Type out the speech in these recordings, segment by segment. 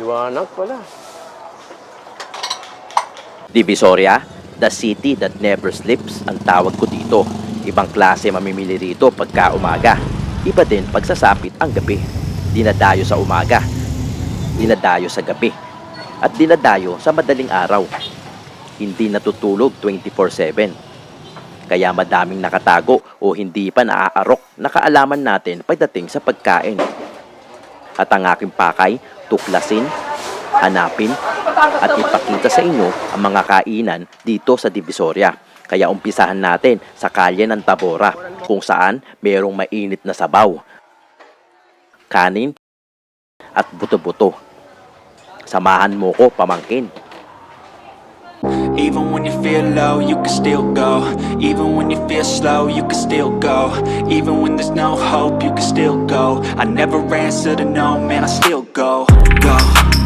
Liwanag pala. Divisoria, the city that never sleeps ang tawag ko dito. Ibang klase mamimili rito pagka umaga. Iba din pagsasapit ang gabi. Dinadayo sa umaga, dinadayo sa gabi, at dinadayo sa madaling araw. Hindi natutulog 24/7. Kaya madaming nakatago o hindi pa naaarok na kaalaman natin pagdating sa pagkain. At ang aking pakay, tuklasin, hanapin, at ipakita sa inyo ang mga kainan dito sa Divisoria. Kaya umpisahan natin sa kalye ng Tabora, kung saan mayroong mainit na sabaw, kanin, at buto-buto. Samahan mo ko, pamangkin. Even when you feel low, you can still go. Even when you feel slow, you can still go. Even when there's no hope, you can still go. I never answer to no, man, I still go. Go,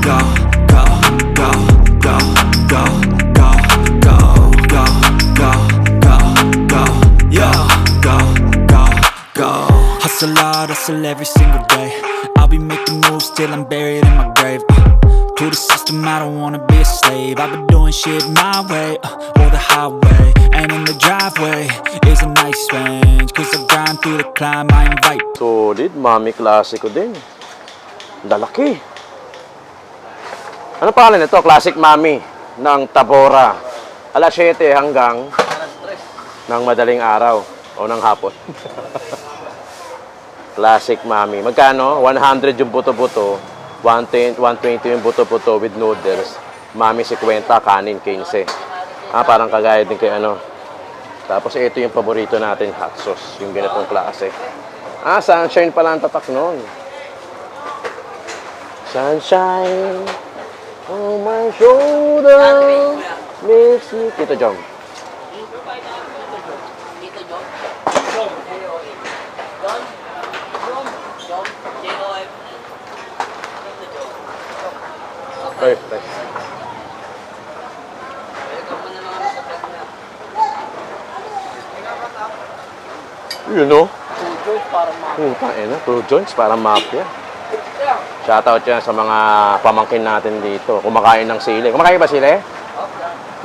go, go, go, go, go, go, go, go, go, go, go, yo, go, go, go. Hustle hard, hustle every single day. I'll be making moves till I'm buried in my grave. To the system, I don't wanna be a slave. I've been doing shit my way, or the highway. And in the driveway is a nice range. Cause I grind through the climb, I invite. Solid, Mami Klasiko din. Lalaki. Ano pangalan nito? Classic Mami ng Tabora. Alas 7 hanggang ng madaling araw o ng hapon. Classic Mami. Magkano? 100 yung buto-buto. 120 yung buto-buto with noodles. Mami 50, kanin 15. Parang kagaya din kay ano. Tapos ito yung paborito natin, hot sauce. Yung ganitong klase. Sunshine pala ang tatak nun. Sunshine on my shoulder makes me... Tito Jom. Ay, ay. You know? Two joints para mafia. Shoutout yan sa mga pamangkin natin dito. Kumakain ng sili. Kumakain ba sili?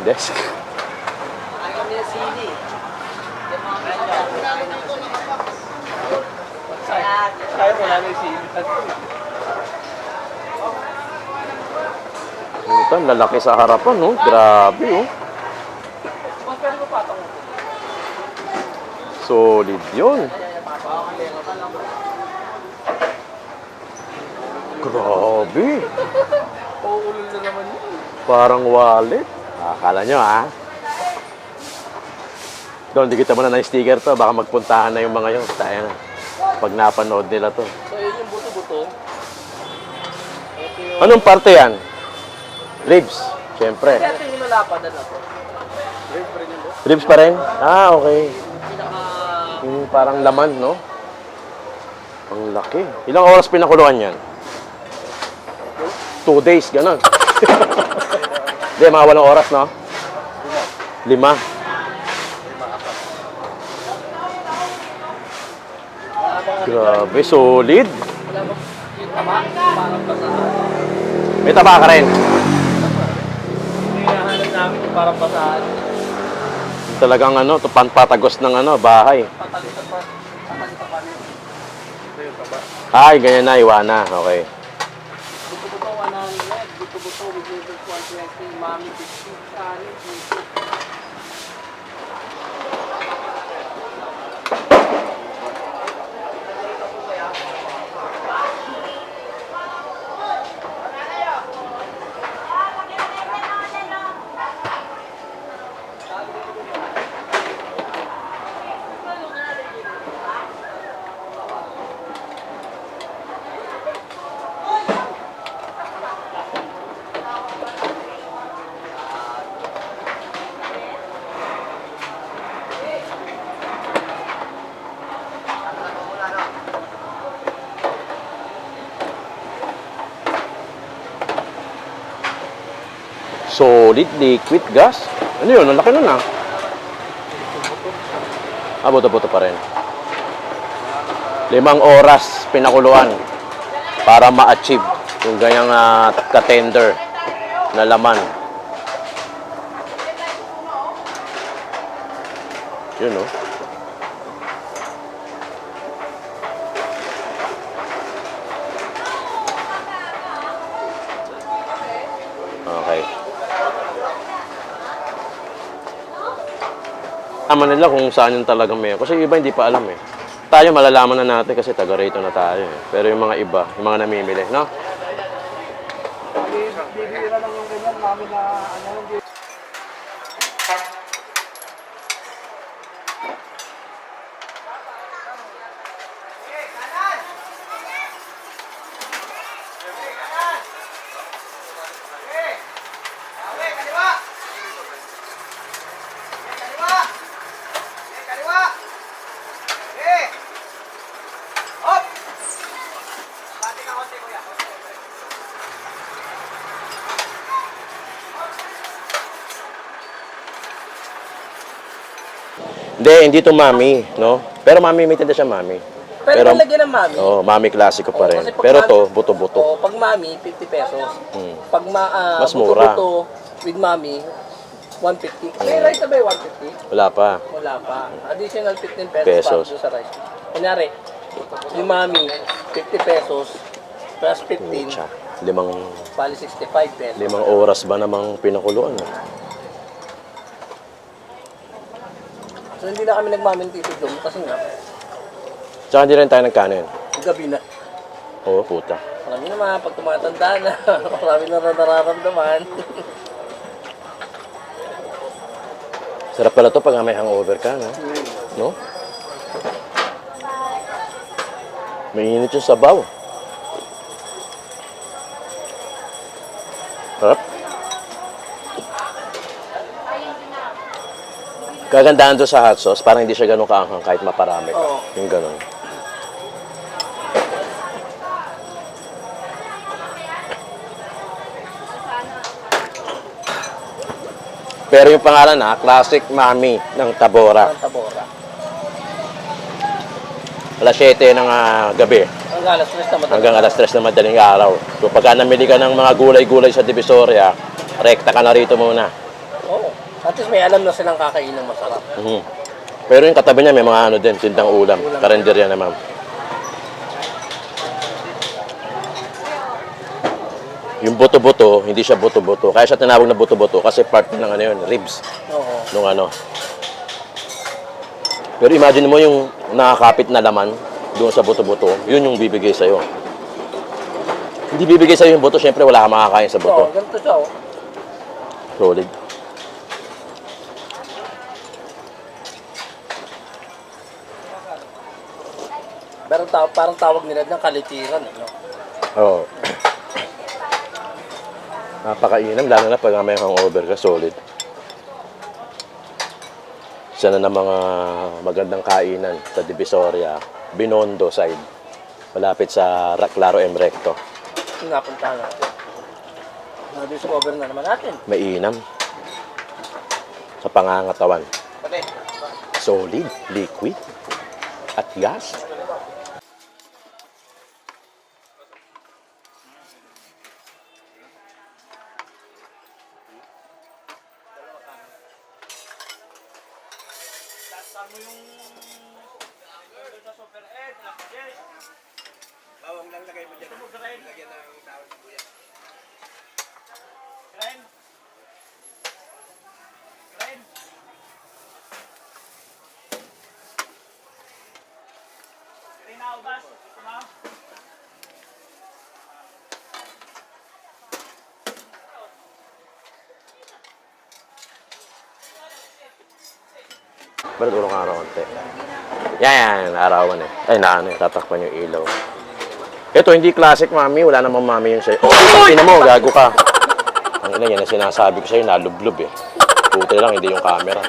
Hindi. Ayaw nila sili. Ayaw ko lang yung sili. Ito, lalaki sa harapan, no? Grabe, oh. Solid yun. Grabe. Paulol na naman yun. Parang wallet. Akala nyo, ha? Doon, dikita mo na ng sticker to. Baka magpuntahan na yung mga yun. Tayo na. Pag napanood nila to. So, yun yung buto-buto. Anong parte yan? Ribs. Siyempre. Kasi ito yung nalapadan na to. Ribs pa rin? Okay. Pinaka... Yung parang laman, no? Ang laki. Ilang oras pinakuluan yan? 2 days, gano'n. Hindi, mga 8 oras, no? 5. Grabe, solid. Yung tama, parang basahan. May taba ka rin. Hinahanap namin yung parang basahan. Talagang ano, patagos ng ano, bahay. Patalita pa. Patalita pa rin. Ito yung taba. Ay, ganyan na, iwana. Okay. Buto-buto 100. Buto-buto with noodles 120. Mami 50. Kanin 50. Solid liquid gas. Ano yun? Ang laki nun, ah. Buto-buto pa rin. 5 oras pinakuluan para ma-achieve Yung ganyang ka-tender na laman. Yun, no? Okay. Tama nila kung saan yung talagang mayo. Kasi yung iba hindi pa alam eh. Tayo malalaman na natin kasi taga rito na tayo eh. Pero yung mga iba, yung mga namimili, no? Bibira lang yung ganyan, mami na ano, hindi. Hindi to mami, no? Pero mami, may tinda siya mami. Pero lagyan ng mami. Oo, mami klasiko pa rin. Kasi pag Pero mami- to, buto-buto. Oo, pag mami, 50 pesos. Hmm. Pag Mas mura. buto-buto with mami, 150. May rice na ba yung 150? Wala pa. Wala pa. Additional 15 pesos, Pesos. para doon sa rice. Kunyari, yung mami, 50 pesos plus 15, Pucha, limang bali 65 pesos. oras ba namang pinakuluan? So hindi na kami nagmamintito doon kasi nga, Tsaka hindi rin tayo nagkanin. gabi na. Oo, puta. Marami naman, pag tumatanda na, marami na nararamdaman. Sarap pala to pag may hangover ka, no? No? Mainit yung sabaw. Sarap. Kagandahan to sa hot sauce, parang hindi siya ganun kaanghang kahit maparami ka. Oo. Yung ganun. Pero yung pangalan Classic Mami ng Tabora. Ang tabora. Alas 7 ng gabi Hanggang alas 3 na madalas. hanggang alas 3 ng madaling araw. So pagka namili ka ng mga gulay-gulay sa Divisoria, rekta ka na rito muna. Oo. At least may alam na silang kakain ng masarap. Mhm. Pero yung katabi niya may mga ano din, tindang ulam. Karenderya naman. Yung buto-buto, hindi siya buto-buto. Kaya siya tinawag na buto-buto kasi part ng ano yun, ribs. Oo. Nung ano. Pero imagine mo yung nakakapit na laman doon sa buto-buto, yun yung bibigay sa'yo. Hindi bibigay sa'yo yung buto, syempre wala kang makakain sa Oo, buto. ganito siya oh. Solid. Pero parang tawag nila ng kalitiran. No? Oo. Napakainam, lalo na pag may hangover ka, solid. Isa na ng mga magandang kainan sa Divisoria, Binondo side. Malapit sa Claro M. Recto. Yung napuntahan natin. Na-discover na naman natin. Mainam. Sa pangangatawan. Pati. Solid, liquid, at gas. Ba't ulong araw konti? Yan, arawan eh. Ay, tatakpan yung ilaw. Ito, hindi classic mami. Wala namang mami yun sa'yo. Oh, tina mo, gago ka. Ang ina yan, sinasabi ko sa'yo, nalublob eh. Puti lang, hindi yung camera.